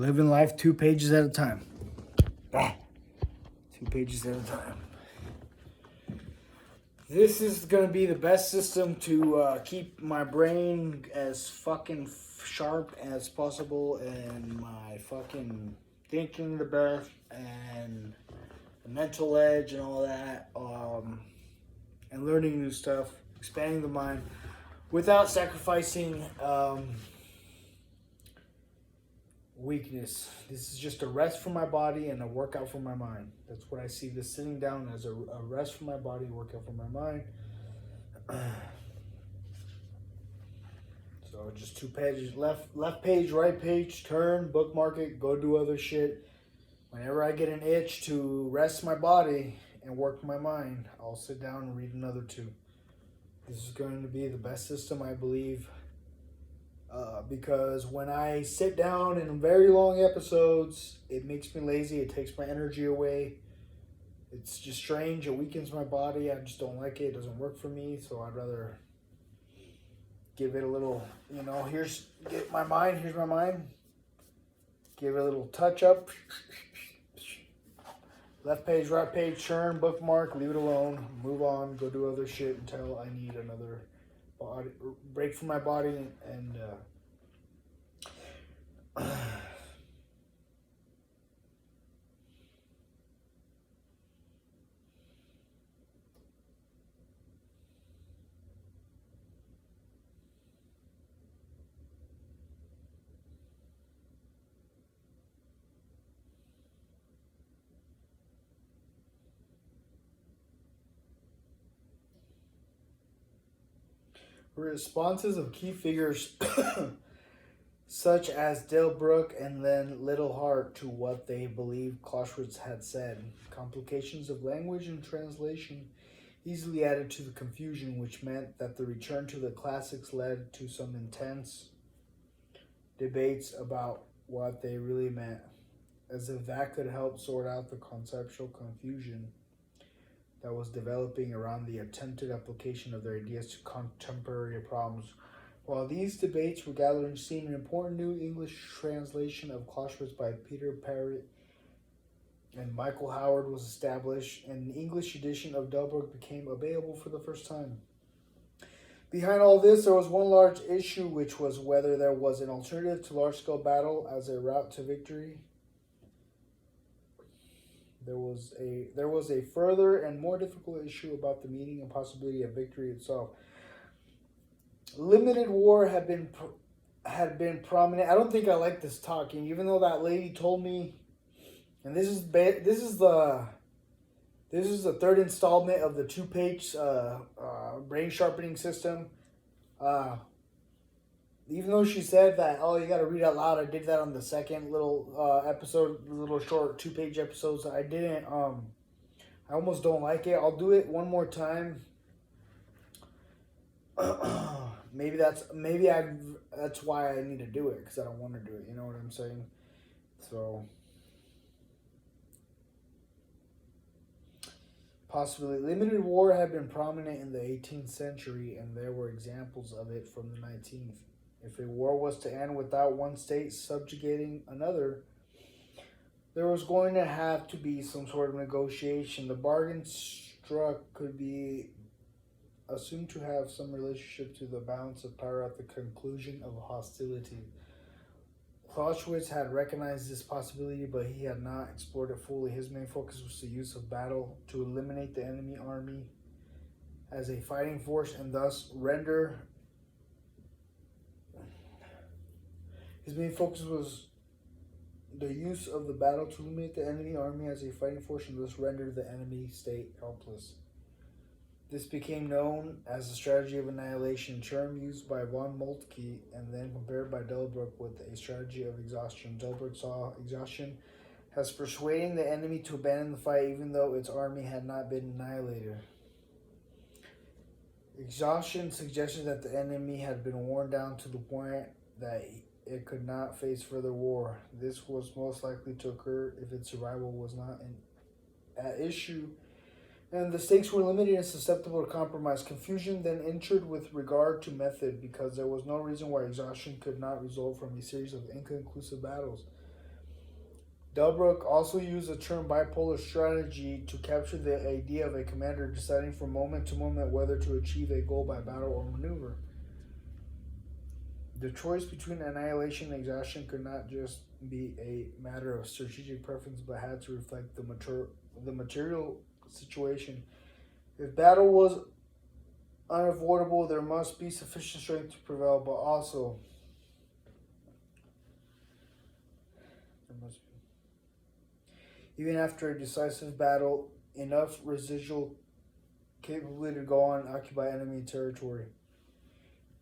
Living life 2 pages at a time. 2 pages at a time. This is going to be the best system to keep my brain as fucking sharp as possible and my fucking thinking the best and the mental edge and all that. And learning new stuff, expanding the mind without sacrificing weakness. This is just a rest for my body and a workout for my mind. That's what I see this sitting down as, a rest for my body, workout for my mind. So just 2 pages, left page, right page, turn, bookmark it, go do other shit. Whenever I get an itch to rest my body and work my mind, I'll sit down and read another 2. This is going to be the best system, I believe. Because when I sit down in very long episodes, it makes me lazy. It takes my energy away. It's just strange. It weakens my body. I just don't like it. It doesn't work for me. So I'd rather give it a little, here's my mind. Give it a little touch up. Left page, right page, turn, bookmark, leave it alone, move on, go do other shit until I need another break from my body and responses of key figures such as Delbruck and then Little Hart to what they believed Clausewitz had said. Complications of language and translation easily added to the confusion, which meant that the return to the classics led to some intense debates about what they really meant, as if that could help sort out the conceptual confusion that was developing around the attempted application of their ideas to contemporary problems. While these debates were gathering steam, an important new English translation of Clausewitz by Peter Parrott and Michael Howard was established, and an English edition of Delbruck became available for the first time. Behind all this, there was one large issue, which was whether there was an alternative to large-scale battle as a route to victory. There was a further and more difficult issue about the meaning and possibility of victory itself. Limited war had been prominent. I don't think I like this talking, even though that lady told me. And this is the 3rd installment of the 2-page brain sharpening system. Even though she said that, you got to read out loud, I did that on the second little episode, little short 2-page episodes. I didn't. I almost don't like it. I'll do it one more time. Maybe that's why I need to do it, because I don't want to do it. You know what I'm saying? So possibly limited war had been prominent in the 18th century, and there were examples of it from the 19th. If a war was to end without one state subjugating another, there was going to have to be some sort of negotiation. The bargain struck could be assumed to have some relationship to the balance of power at the conclusion of hostility. Clausewitz had recognized this possibility, but he had not explored it fully. His main focus was the use of battle to eliminate the enemy army as a fighting force and thus render... His main focus was the use of the battle to eliminate the enemy army as a fighting force and thus render the enemy state helpless. This became known as the strategy of annihilation, a term used by von Moltke and then compared by Delbruck with a strategy of exhaustion. Delbruck saw exhaustion as persuading the enemy to abandon the fight even though its army had not been annihilated. Exhaustion suggested that the enemy had been worn down to the point that it could not face further war. This was most likely to occur if its survival was not at issue, and the stakes were limited and susceptible to compromise. Confusion then entered with regard to method, because there was no reason why exhaustion could not result from a series of inconclusive battles. Delbruck also used the term bipolar strategy to capture the idea of a commander deciding from moment to moment whether to achieve a goal by battle or maneuver. The choice between annihilation and exhaustion could not just be a matter of strategic preference, but had to reflect the material situation. If battle was unavoidable, there must be sufficient strength to prevail, but also there must be, even after a decisive battle, enough residual capability to go on and occupy enemy territory.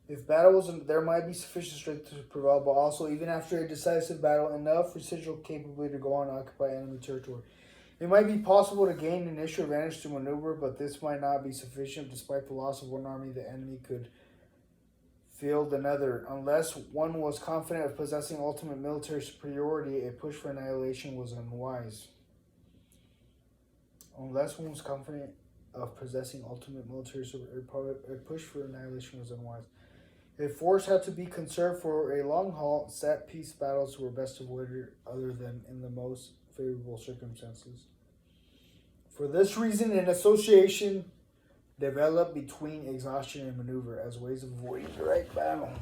If battle was, there might be sufficient strength to prevail, but also, even after a decisive battle, enough residual capability to go on and occupy enemy territory. It might be possible to gain initial advantage to maneuver, but this might not be sufficient. Despite the loss of one army, the enemy could field another. Unless one was confident of possessing ultimate military superiority, a push for annihilation was unwise. Unless one was confident of possessing ultimate military superiority, a push for annihilation was unwise. A force had to be conserved for a long haul. Set piece battles were best avoided other than in the most favorable circumstances. For this reason, an association developed between exhaustion and maneuver as ways of avoiding direct battle.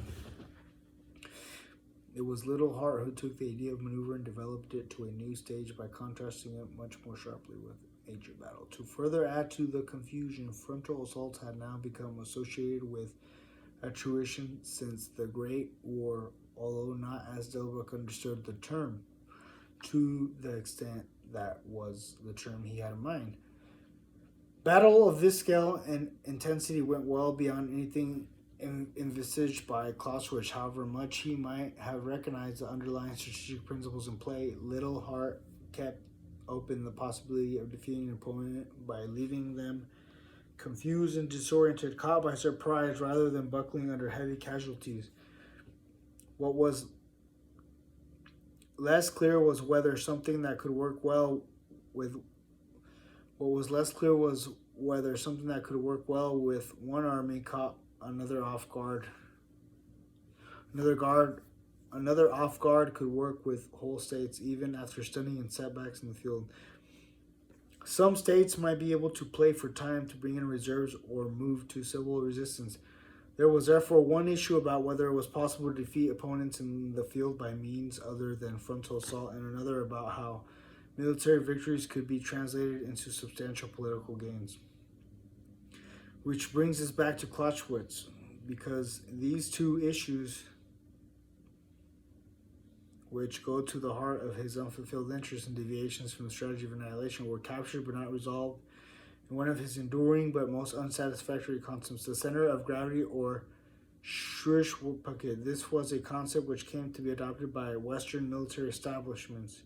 It was Little Hart who took the idea of maneuver and developed it to a new stage by contrasting it much more sharply with age of battle. To further add to the confusion, frontal assaults had now become associated with attrition since the Great War, although not as Delbruck understood the term, to the extent that was the term he had in mind. Battle of this scale and intensity went well beyond anything envisaged by Clausewitz. However much he might have recognized the underlying strategic principles in play, Little Hart kept open the possibility of defeating an opponent by leaving them confused and disoriented, caught by surprise rather than buckling under heavy casualties. What was less clear was whether something that could work well with one army caught another off guard. Another off guard could work with whole states even after stunning and setbacks in the field. Some states might be able to play for time to bring in reserves or move to civil resistance. There was therefore one issue about whether it was possible to defeat opponents in the field by means other than frontal assault, and another about how military victories could be translated into substantial political gains. Which brings us back to Clausewitz, because these two issues, which go to the heart of his unfulfilled interests and deviations from the strategy of annihilation, were captured but not resolved in one of his enduring but most unsatisfactory concepts, the center of gravity, or Schrittpunkte. This was a concept which came to be adopted by Western military establishments,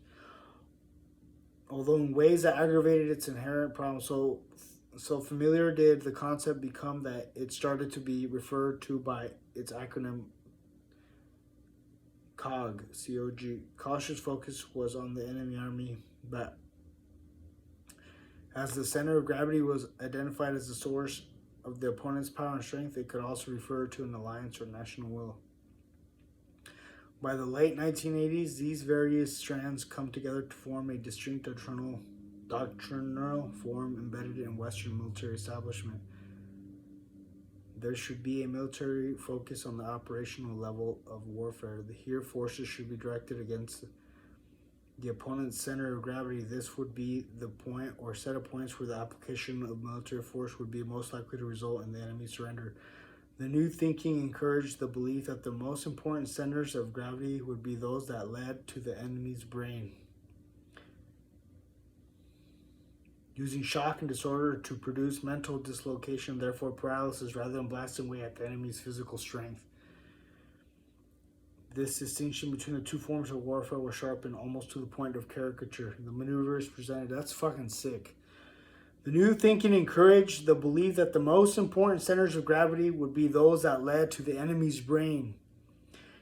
although in ways that aggravated its inherent problems. So familiar did the concept become that it started to be referred to by its acronym COG, C-O-G. Cautious focus was on the enemy army, but as the center of gravity was identified as the source of the opponent's power and strength, it could also refer to an alliance or national will. By the late 1980s, these various strands come together to form a distinct doctrinal form embedded in Western military establishment. There should be a military focus on the operational level of warfare. Here, forces should be directed against the opponent's center of gravity. This would be the point or set of points where the application of military force would be most likely to result in the enemy's surrender. The new thinking encouraged the belief that the most important centers of gravity would be those that led to the enemy's brain, using shock and disorder to produce mental dislocation, therefore paralysis, rather than blasting away at the enemy's physical strength. This distinction between the two forms of warfare was sharpened almost to the point of caricature. The maneuvers presented, that's fucking sick. The new thinking encouraged the belief that the most important centers of gravity would be those that led to the enemy's brain,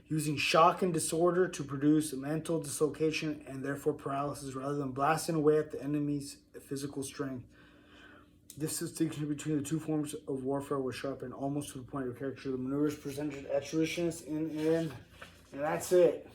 using shock and disorder to produce mental dislocation and therefore paralysis, rather than blasting away at the enemy's physical strength. This distinction between the two forms of warfare was sharpened almost to the point of caricature. The maneuvers presented attrition and that's it.